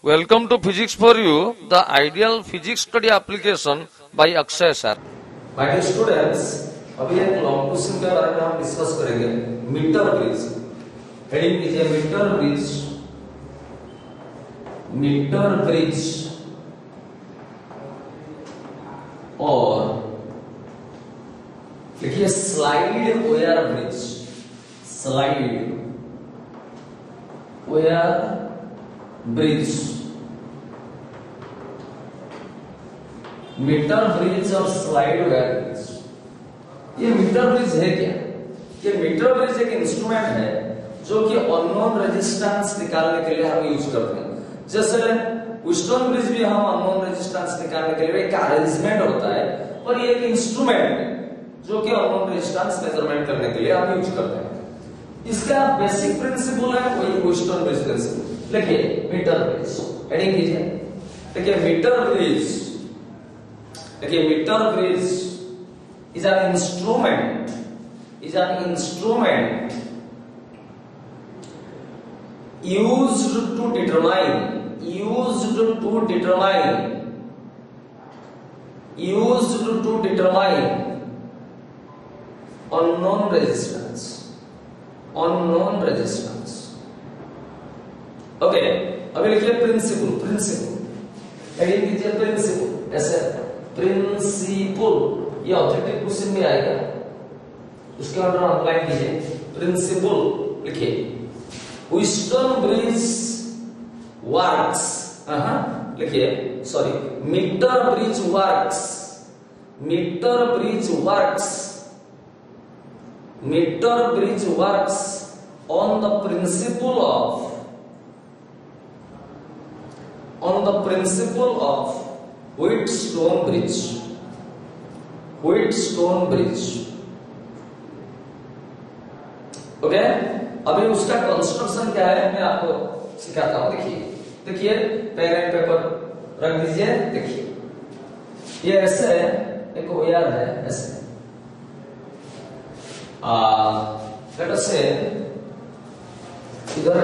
Welcome to Physics for You, the ideal physics study application by Akshay sir. My dear students, अभी एक long question के बारे में हम डिस्कस करेंगे। मीटर ब्रिज, हेडिंग कीजिए मीटर ब्रिज। मीटर ब्रिज और लिखिए slide wire bridge. Slide wire bridge, metre bridge और स्लाइड वेयर ब्रिज। ये मीटर ब्रिज है क्या? ये मीटर ब्रिज एक इंस्ट्रूमेंट है जो कि अननोन रेजिस्टेंस निकालने के लिए हम यूज करते हैं। जैसे व्हीटस्टोन ब्रिज भी हम अननोन रेजिस्टेंस निकालने के लिए एक अरेंजमेंट होता है, और ये एक इंस्ट्रूमेंट है जो कि अननोन रेजिस्टेंस मेजरमेंट करने के लिए हम यूज करते हैं। इसका बेसिक प्रिंसिपल है वही व्हीटस्टोन ब्रिज प्रिंसिपल। लिखिए मीटर ब्रिज, हेडिंग कीजिए। देखिए मीटर ब्रिज, देखिए metre bridge is an instrument used to determine unknown resistance। Okay, अभी लिखिए प्रिंसिपल, हेडिंग कीजिए प्रिंसिपल। ऐसे प्रिंसिपल, ये ऑब्जेक्टिव क्वेश्चन में आएगा, उसके अंदर अंडरलाइन कीजिए प्रिंसिपल। लिखिए व्हीटस्टोन ब्रिज वर्क्स, लिखिए sorry metre bridge works on the principle of Wheatstone bridge. Okay, अभी उसका कंस्ट्रक्शन क्या है मैं आपको सिखाता हूं। देखिए पेन एंड पेपर रख दीजिए। देखिए ये ऐसे एक वायर है, ऐसे लेट अस से इधर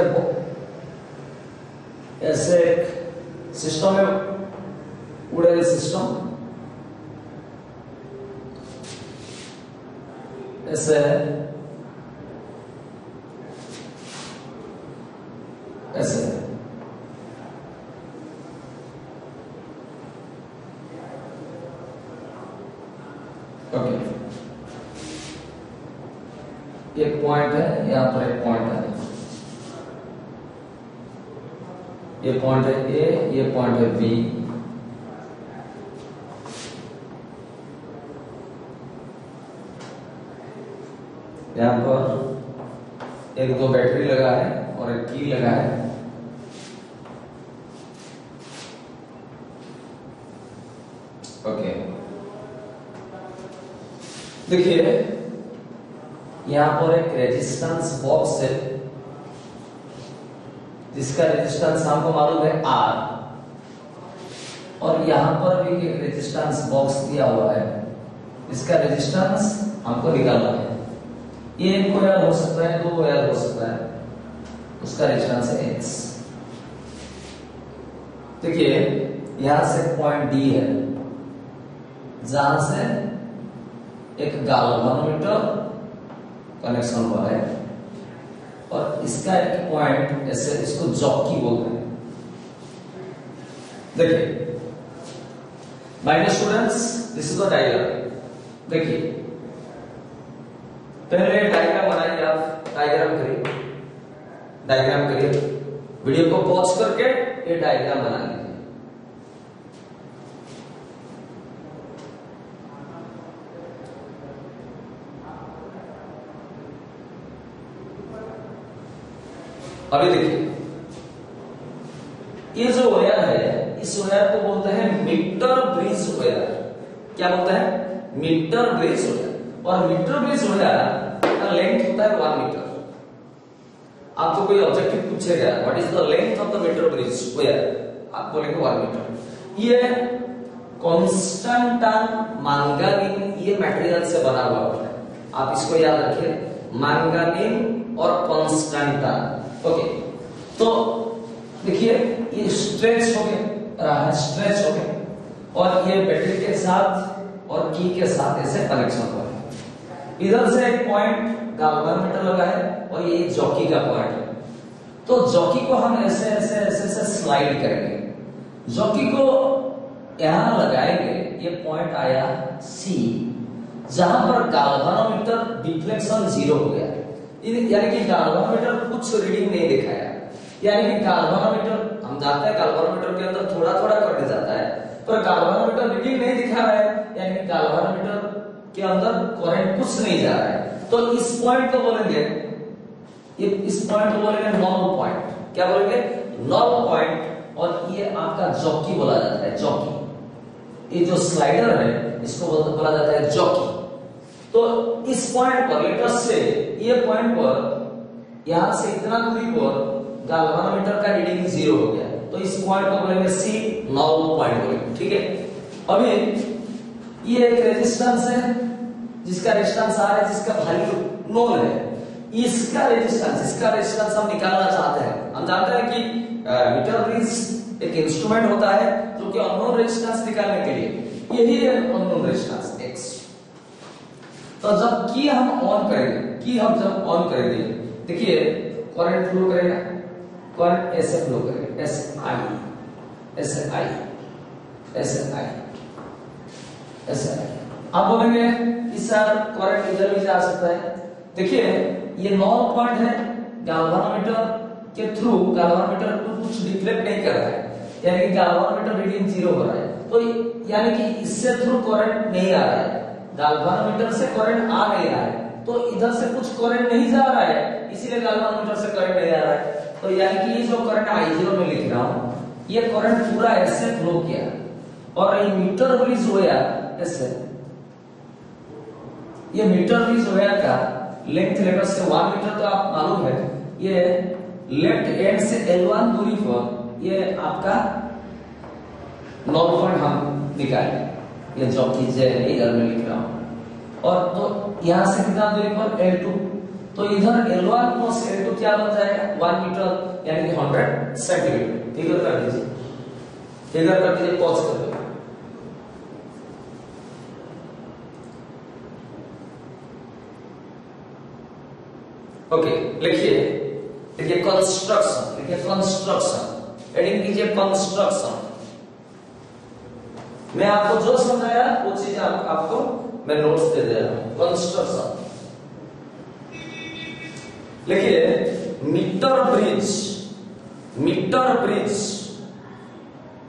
ऐसे एक सिस्टम है, उड़ेल सिस्टम, ऐसे ऐसे ओके, एक पॉइंट है, यहां पर एक पॉइंट है, ये पॉइंट है ए, ये पॉइंट है बी। यहां पर एक दो बैटरी लगा है और एक की लगा है। ओके, देखिए यहां पर एक रेजिस्टेंस बॉक्स है जिसका रेजिस्टेंस हमको मालूम है R, और यहां पर भी एक रेजिस्टेंस बॉक्स दिया हुआ है, इसका रेजिस्टेंस हमको निकालना है। ये एक वायर हो सकता है, दो वायर हो सकता है, उसका रेजिस्टेंस है X। देखिए यहां से पॉइंट D है जहां से एक गाल्वानोमीटर कनेक्शन हुआ है, और इसका एक पॉइंट ऐसे, इसको जॉकी बोलते हैं। देखिए my dear students, this is the diagram. देखिए पहले डायग्राम बनाइए, आप डायग्राम करिए, वीडियो को पॉज करके ये डायग्राम बना लीजिए। अभी देखिए ये जो वायर है, इस वायर को बोलते हैं मीटर ब्रिज वायर। क्या बोलते हैं? Metre bridge wire. और मीटर ब्रिज वायर का लेंथ होता है 1 मीटर। आपको कोई ऑब्जेक्टिव पूछेगा what is the length of the metre bridge wire, आप बोलेंगे 1 मीटर। ये कांस्टेंटाइन मैंगानीज, ये मटेरियल से बना हुआ होता है, आप इसको याद रखिए, मैंगानीज और कांस्टेंटाइन। ओके, तो देखिए ये स्ट्रेच हो गया, स्ट्रेच हो गया, और ये बैटरी के साथ और की के साथ ऐसे कनेक्शन हो गया। इधर से एक पॉइंट गाल्वानोमीटर लगा है और ये जॉकी का पॉइंट है। तो जॉकी को हम ऐसे ऐसे ऐसे ऐसे स्लाइड करेंगे, जॉकी को यहां लगाएंगे, ये पॉइंट आया सी, जहां पर गाल्वानोमीटर डिफ्लेक्शन 0 हो गया, यानी कि गाल्वानोमीटर कुछ रीडिंग नहीं दिखाया, यानी कि गाल्वानोमीटर हम जानते हैं गाल्वानोमीटर के अंदर थोड़ा थोड़ा करंट जाता है, पर गाल्वानोमीटर रीडिंग नहीं दिखा रहा है, यानी कि गाल्वानोमीटर के अंदर करंट कुछ नहीं जा रहा है। तो इस पॉइंट को बोलेंगे, इस पॉइंट को बोलेंगे नल पॉइंट। क्या बोलेंगे? Null point. और ये आपका जॉकी बोला जाता है, जॉकी। ये जो स्लाइडर है इसको बोला जाता है जॉकी। तो इस पॉइंट पर लेटर से ये पॉइंट पर यहां से इतना दूरी पर गाल्वानोमीटर का रीडिंग 0 हो गया, तो इस पॉइंट को बोलेंगे सी, नल पॉइंट बोलेंगे। ठीक है, अभी ये एक रेजिस्टेंस है जिसका रेजिस्टेंस आर है, जिसका वैल्यू नोन है, इसका रेजिस्टेंस हम निकालना चाहते हैं। हम जानते हैं कि मीटर ब्रिज एक इंस्ट्रूमेंट होता है जो कि अननोन रेजिस्टेंस निकालने के लिए, यही है अननोन रेजिस्टेंस x। तो जब की हम ऑन करेंगे, देखिए करंट फ्लो करेगा, करंट ऐसे फ्लो करेगा, ऐसे आई। आप बोलेंगे कि सर करंट इधर भी जा सकता है। देखिए ये नॉल पॉइंट है, गाल्वानोमीटर के थ्रू गाल्वानोमीटर कुछ डिफ्लेक्ट नहीं कर रहा है, यानी कि गाल्वानोमीटर रीडिंग 0 हो रहा है, तो यानी कि इससे थ्रू करंट नहीं आ रहा है, गाल्वानोमीटर से करंट आ नहीं रहा है, तो इधर से कुछ करंट नहीं जा रहा है, इसीलिए गाल्वानोमीटर से करंट नहीं आ रहा है। तो यानी कि ये जो करंट I0 में लिख रहा हूं, ये करंट पूरा ऐसे फ्लो किया और ये मीटर ब्रिज होया ऐसे, ये मीटर ब्रिज होया का लेंथ लेकर से 1 मीटर, तो आप मालूम है ये लेफ्ट एंड से L1 दूरी पर ये आपका नॉल पॉइंट हम निकाले, ये जॉकी जे इधर में लिख रहा हूं, और तो यहां से कितना दूरी पर L2, तो इधर L1 प्लस L2 क्या बन जाएगा 1 मीटर, यानी कि 100 सेंटीमीटर। फिगर कर दीजिए, पॉज कर दो। ओके, लिखिए कंस्ट्रक्शन, एडिंग कीजिए कंस्ट्रक्शन। मैं आपको जो समझाया वो चीज आपको मैं नोट्स दे दे रहा हूं। कंस्ट्रक्शन लिखिए, metre bridge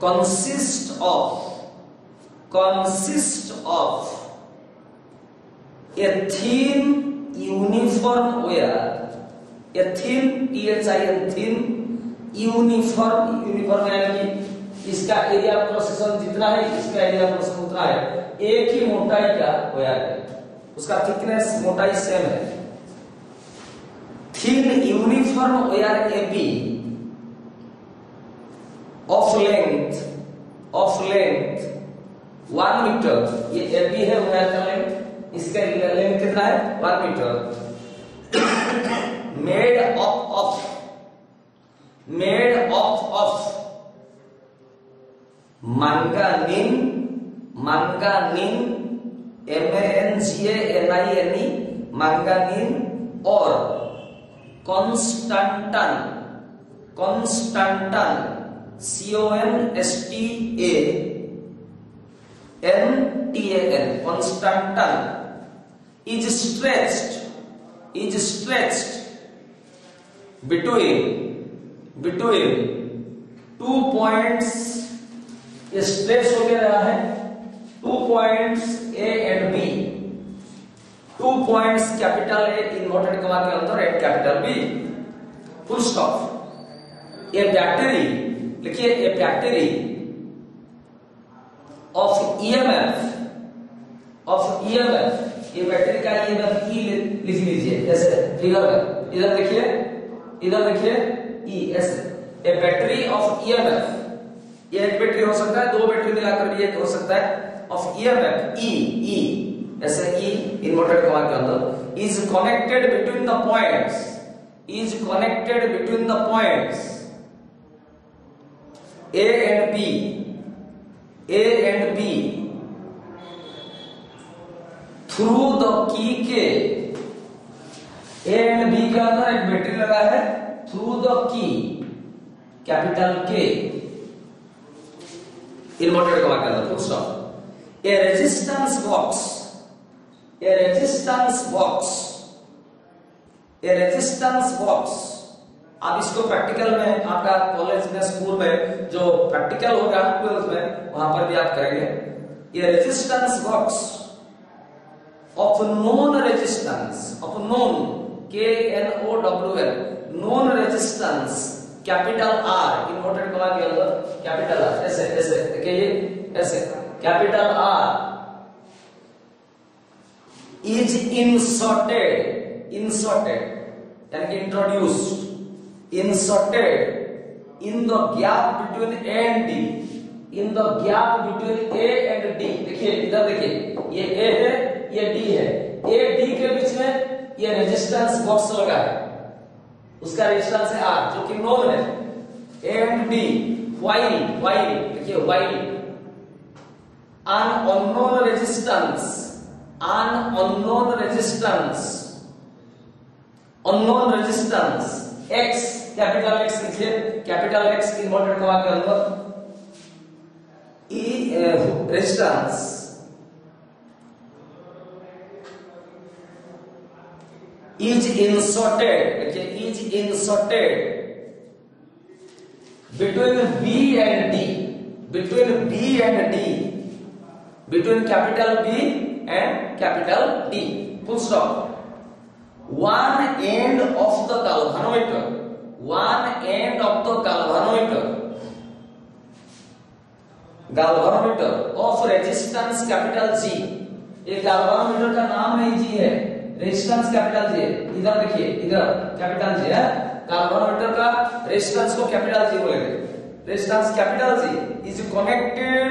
consist of a thin uniform wire, a thin uniform यानी कि इसका एरिया क्रॉस सेक्शन जितना है, इसका एरिया क्रॉस सेक्शन उतना है, एक ही मोटाई का वायर है, उसका थिकनेस मोटाई सेम है। Thin uniform wire AB of length 1 metre, ये AB है वायर का लेंथ, इसका लेंथ कितना है 1 metre, made of manganese manganese और constantan constantan is stretched between 2 points, ये स्ट्रेच हो गया रहा है 2 points A and B, 2 points capital A inverted comma के अंदर and capital B, full stop. ये बैटरी लिखिए, ए बैटरी ऑफ EMF, ये बैटरी का EMF E लिख लीजिए, जैसे फिगर में इधर देखिए E ऐसे, ए बैटरी ऑफ EMF, ये एक बैटरी हो सकता है, 2 बैटरी मिलाकर भी एक हो सकता है, ऑफ EMF E ऐसे E इन्वर्टेड कॉमा के अंदर, is connected between the A and B, A and B through the key के, A and B के अंदर एक बैटरी लगा है, थ्रू द की कैपिटल के इन्वर्टेड कॉमा के अंदर, फुल स्टॉप। ए रेजिस्टेंस बॉक्स, ए रेजिस्टेंस बॉक्स, ए रेजिस्टेंस बॉक्स। आप इसको प्रैक्टिकल में आपका कॉलेज में स्कूल में जो प्रैक्टिकल होगा 12th में वहां पर भी आप करेंगे। ये resistance box of non resistance, of non KNOWN, non resistance capital R inverted comma के अंदर कैपिटल R, ऐसे ऐसे देखिए ये ऐसे capital R is inserted, inserted यानी introduced, inserted in the gap between A and D, in the gap between A and D। देखिए इधर देखिए, ये A है, ये D है, A D के बीच में ये रेजिस्टेंस बॉक्स लगा है, उसका रेजिस्टेंस है R जो कि नोन है। A and B while देखिए while an unknown resistance, an unknown resistance, unknown resistance X, capital X लिखिए, कैपिटल X इन्वर्टेड कॉमा के अंदर रेजिस्टेंस इज इंसर्टेड, देखिए is inserted between B and D, between B and D, between capital B and capital D, full stop। One end of the galvanometer, one end of the galvanometer, galvanometer of resistance capital G। ये galvanometer का नाम नहीं G है, resistance capital G। इधर देखिए, इधर capital G है, galvanometer का resistance को capital G बोलेंगे। resistance capital G is connected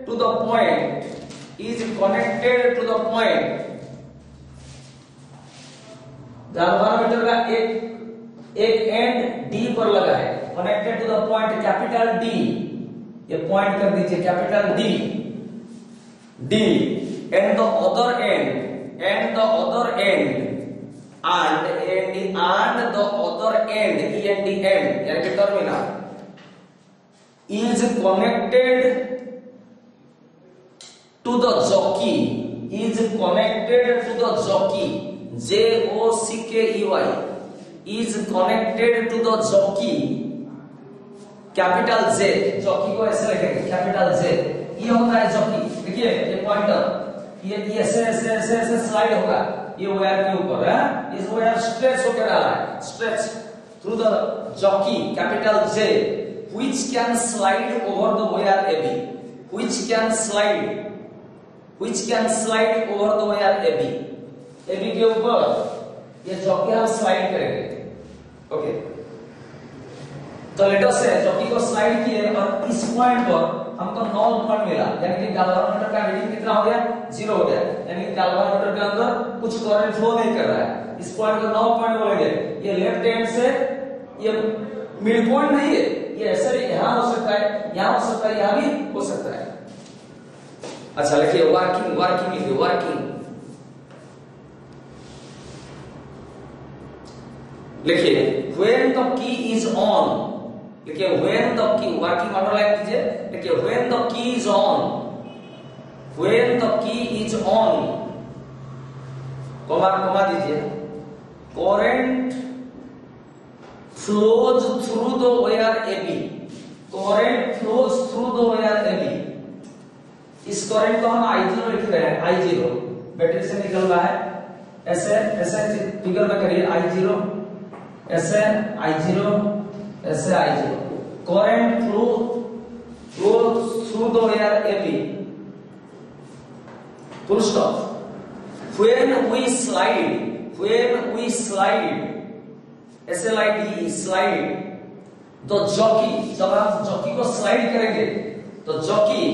to the point, is connected to the point। galvanometer का एक एंड D पर लगा है, connected to the point capital D, ये पॉइंट कर दीजिए capital D, D and the other end, and the other end, and the other end, END end यानी कि terminal is connected to the jockey, is connected to the jockey, JOCKEY, is connected to the jockey, capital J, jockey को ऐसे लिखेंगे capital J। ये होता है jockey, देखिए ये पॉइंटर, ये ऐसे ऐसे ऐसे ऐसे स्लाइड होगा ये वायर के ऊपर है, इस वायर स्ट्रेच होकर आ रहा है, stretch through the jockey capital J, which can slide over the wire AB, which can slide, which can slide over the wire AB, AB के ऊपर ये जॉकी हम स्लाइड करेंगे। ओके, तो लेट अस से जॉकी को स्लाइड किए और इस पॉइंट पर हमको नॉल पॉइंट मिला, यानी कि गैल्वानोमीटर का रीडिंग कितना हो गया, 0 हो गया, यानी कि गैल्वानोमीटर के अंदर कुछ करंट फ्लो नहीं कर रहा है। इस पॉइंट को नॉल पॉइंट बोलेंगे। ये लेफ्ट हैंड से ये मिड पॉइंट नहीं है, ये ऐसे यहां हो सकता है, यहां हो सकता है, यहां भी हो सकता है। अच्छा लिखिए वर्किंग, वर्किंग लिखिए वर्किंग, लिखिए when the key is on, लिखिए when the key, working underline कीजिए, लिखिए when the key is on, when the key is on, comma दीजिए, current flows through the wire AB, current flows through the wire AB। इस current को हम I0 लिख रहे हैं, I0 बैटरी से निकल रहा है, ऐसे ऐसे फिगर में करिए I0, ऐसे I0, ऐसे I0, current flows through the wire AB, full stop। when we slide SLIDE, slide the jockey, जब आप जॉकी को स्लाइड करेंगे तो jockey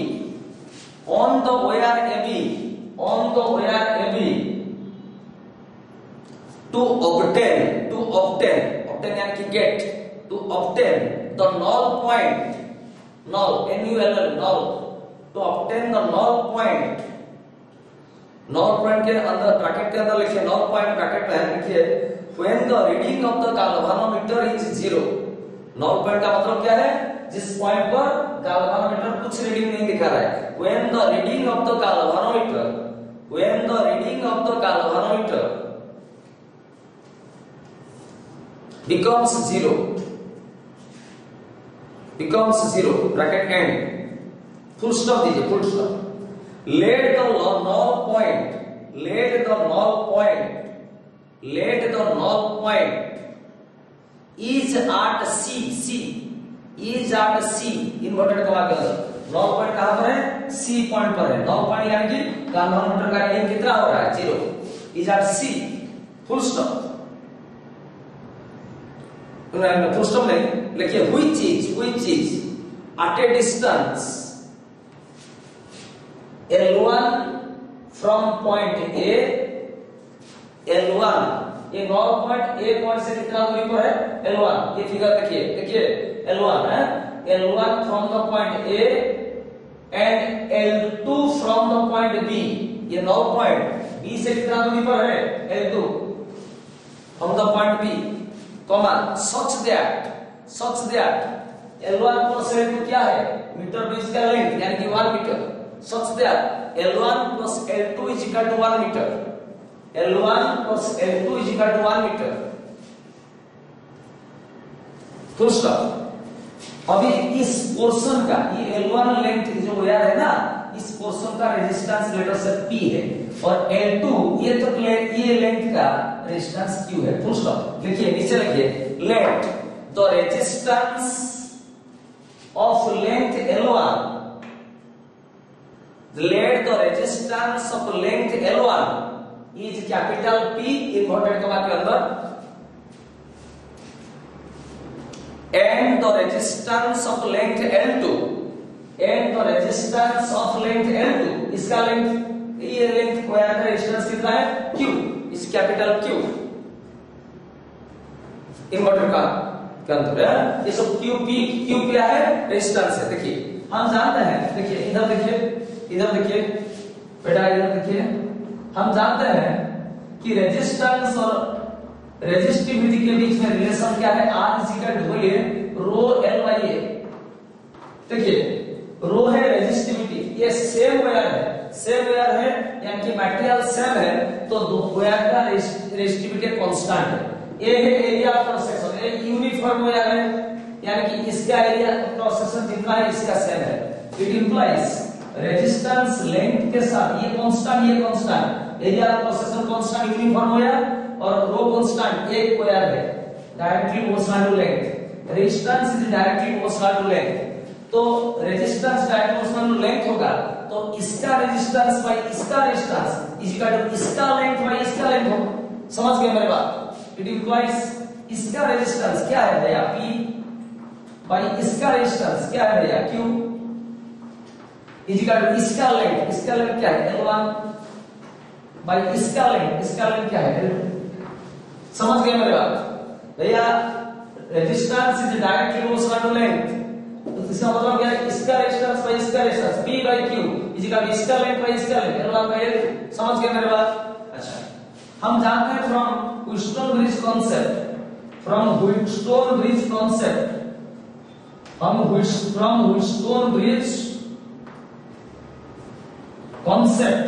on the wire AB, on the wire AB to obtain यानी कि get, to obtain the null point, null, null, null, to obtain the null point के अंदर bracket के अंदर लिखिए null point ब्रैकेट में लिखिए when the reading of the galvanometer is 0। null point का मतलब क्या है? जिस पॉइंट पर galvanometer कुछ रीडिंग नहीं दिखा रहा है। when the reading of the galvanometer becomes 0 bracket end full stop दीजिए, full stop. let the null point is at C inverted comma के अंदर null point कहां पर है? C पॉइंट पर है। null point यानी कि galvanometer का रीडिंग कितना हो रहा है? 0 is at C full stop. Full stop नहीं लिखिए which is at a distance L1 from point A, L1 ये null point A पॉइंट से कितना दूरी पर है? L1। ये फिगर देखिए L1 है, L1 from the point A and L2 from the point B। ये null point B से कितना दूरी पर है? L2 from the point B, comma such that L1 plus L2 क्या है? मीटर ब्रिज का लेंथ यानी कि 1 metre. such that L1 plus L2 is equal to 1 meter। L1 plus L2 is equal to 1 meter। Full stop. अभी इस portion का ये L1 length जो वायर है ना, इस पोर्शन का रेजिस्टेंस लेटर से P है और L2 ये लेंथ का रेजिस्टेंस Q है। Full stop. लिखिए नीचे लिखिए let the resistance of length L1 is capital P inverted comma के अंदर and the resistance of length L2 इसका लेंथ ये लेंथ वायर का रेजिस्टेंस कितना है? Q इस कैपिटल Q इन्वर्टेड का के अंदर है। ये सब Q क्या है? रेजिस्टेंस है। देखिए हम जानते हैं, देखिए इधर देखिए बेटा, इधर देखिए हम जानते हैं कि रेजिस्टेंस और रेजिस्टिविटी के बीच में रिलेशन क्या है? R बोलिए रो L बाई A। देखिए रो है रेजिस्टिविटी, ये सेम वायर है यानी कि मटेरियल सेम है तो दो वायर का रेजिस्टिविटी कांस्टेंट है। ए है एरिया ऑफ क्रॉस सेक्शन, ये यूनिफॉर्म वायर है यानी कि इसका एरिया क्रॉस सेक्शन जितना है इसका सेम है। इट इंप्लाइज रेजिस्टेंस लेंथ के साथ ये constant area of cross section constant uniform wire और रो कांस्टेंट एक वायर है directly proportional to length. Resistance is directly proportional to length, तो resistance directly proportional to length होगा तो इसका रेजिस्टेंस बाय इसका रेजिस्टेंस इज इक्वल टू इसका length by इसका लेंथ हो। समझ गए मेरी बात? इट इंप्लाइज इसका रेजिस्टेंस क्या है भैया? P बाय इसका रेजिस्टेंस क्या है भैया? Q इज इक्वल टू इसका लेंथ क्या है? L1 बाय इसका लेंथ क्या है? L2। समझ गए मेरी बात भैया? Resistance is directly proportional to length, तो इसका मतलब क्या है? इसका रेजिस्टेंस बाय इसका resistance P by Q is equal to इसका लेंथ बाय इसका लेंथ L1 बाय L2। समझ गए मेरी बात? अच्छा, हम जानते हैं from Wheatstone bridge concept, from Wheatstone bridge concept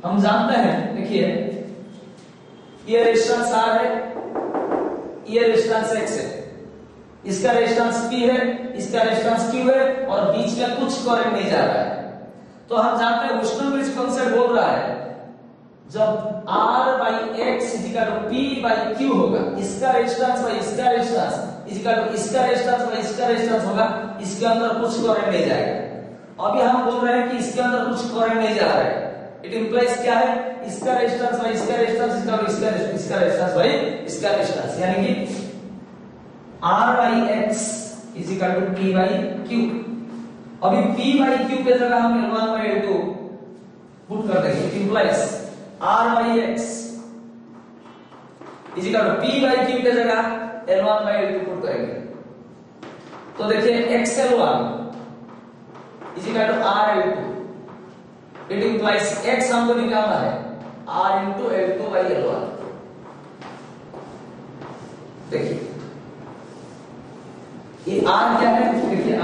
हम जानते हैं। देखिए ये रेजिस्टेंस R है, ये रेजिस्टेंस X है, इसका रेजिस्टेंस P है, इसका रेजिस्टेंस Q है और बीच में कुछ करंट नहीं जा रहा है। तो हम जानते हैं व्हीटस्टोन ब्रिज कॉन्सेप्ट बोल रहा है जब R by X is equal to P by Q होगा, इसका रेजिस्टेंस बाई इसका रेजिस्टेंस इज इक्वल टू इसका रेजिस्टेंस बाई इसका रेजिस्टेंस होगा, इसके अंदर कुछ करंट नहीं जाएगा। अभी हम बोल रहे हैं कि इसके अंदर कुछ करंट नहीं जा रहा है। इट इंप्लाइज क्या है? इसका रेजिस्टेंस बाई इसका रेजिस्टेंस इसका रेजिस्टेंस बाई इसका रेजिस्टेंस यानी कि R by X is equal to P by Q। अभी P बाई Q के जगह हम L1 बाई L2 पुट कर देंगे। It implies R by X is equal to P by Q के जगह L1 बाई L2 पुट करेंगे। तो देखिए XL1 is equal to R L2। It implies x हमको निकालना है r into L2 by L1। देखिए ये r क्या है, देखिए r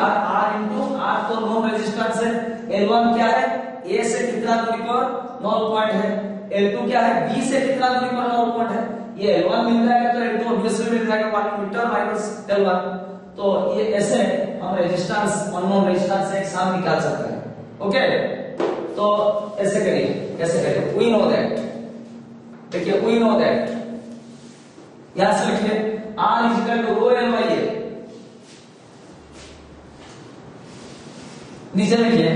into r तो नॉन रेजिस्टेंस है, L1 क्या है, a से कितना दूरी पर 0 पॉइंट है, L2 क्या है, b से कितना दूरी पर 0 पॉइंट है। ये L1 मिल जाएगा तो L2 ऑब्वियसली मिल जाएगा 1 मीटर माइनस L1। तो ये ऐसे हम रेजिस्टेंस अननोन रेजिस्टेंस एक साथ निकाल सकते हैं। ओके, तो ऐसे करिए वी नो दैट। देखिए वी नो दैट, यहां से लिखिए r is equal to rho L by A. नीचे लिखिए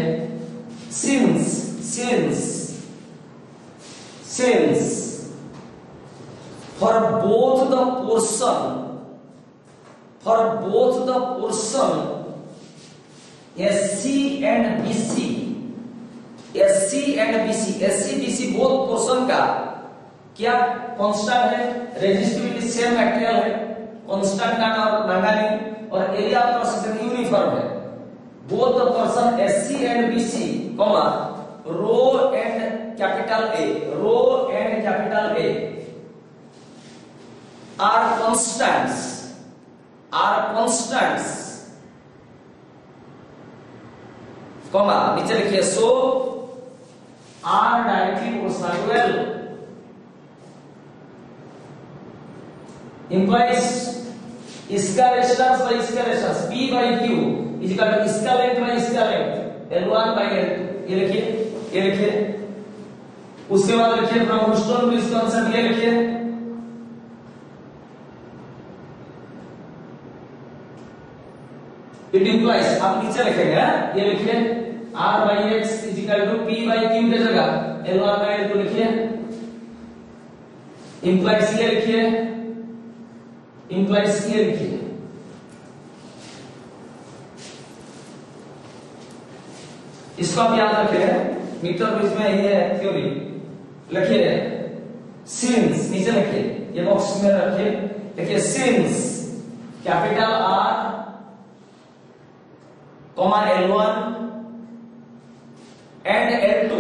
since for both the portion SC and BC both portion का क्या कांस्टेंट है, रेजिस्टिविटी सेम मटेरियल है, कांस्टेंट का नाम मैंगनीज और एरिया ऑफ क्रॉस यूनिफॉर्म है। Both the portion SC and BC comma rho and capital A are constants comma नीचे लिखिए so R directly proportional to L implies इसका resistance by इसका resistance P by Q is equal to इसका length by इसका length L1 by L2। ये लिखिए उसके बाद लिखिए फ्रॉम ह्यूस्टन ब्रिज कांसेप्ट, ये लिखिए इट इंप्लाइज, आप नीचे लिखेंगे ये लिखिए R by X is equal to P by Q की जगह L1 by L2 लिखिए, इंप्लाइज ये लिखिए, इंप्लाइज ये लिखिए। इसको आप याद रखिए, मीटर ब्रिज में ये है थ्योरी। लिखिए सिंस, नीचे लिखिए ये बॉक्स में रखिए, लिखिए since capital R comma L1 and L2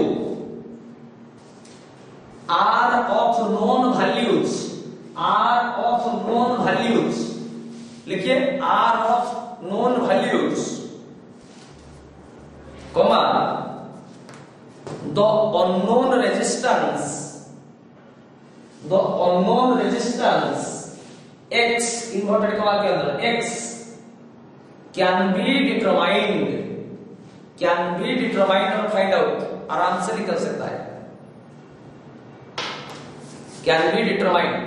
are of known values, लिखिए R of known values comma the unknown resistance X inverted comma के अंदर X can be determined और फाइंड आउट आराम से निकल सकता है। can be determined,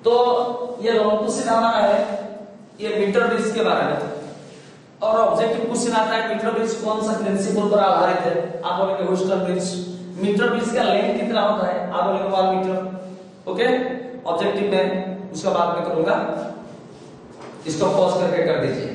तो ये लॉन्ग क्वेश्चन हमारा है ये मीटर ब्रिज के बारे में, और ऑब्जेक्टिव क्वेश्चन आता है मीटर ब्रिज कौन सा प्रिंसिपल पर आधारित है। आप बोलेंगे ह्यूस्टन ब्रिज। मीटर ब्रिज का लेंथ कितना होता है, आप बोलेंगे 1 मीटर। ओके, ऑब्जेक्टिव में उसका बाद में करूंगा, इसको पॉज करके कर दीजिए।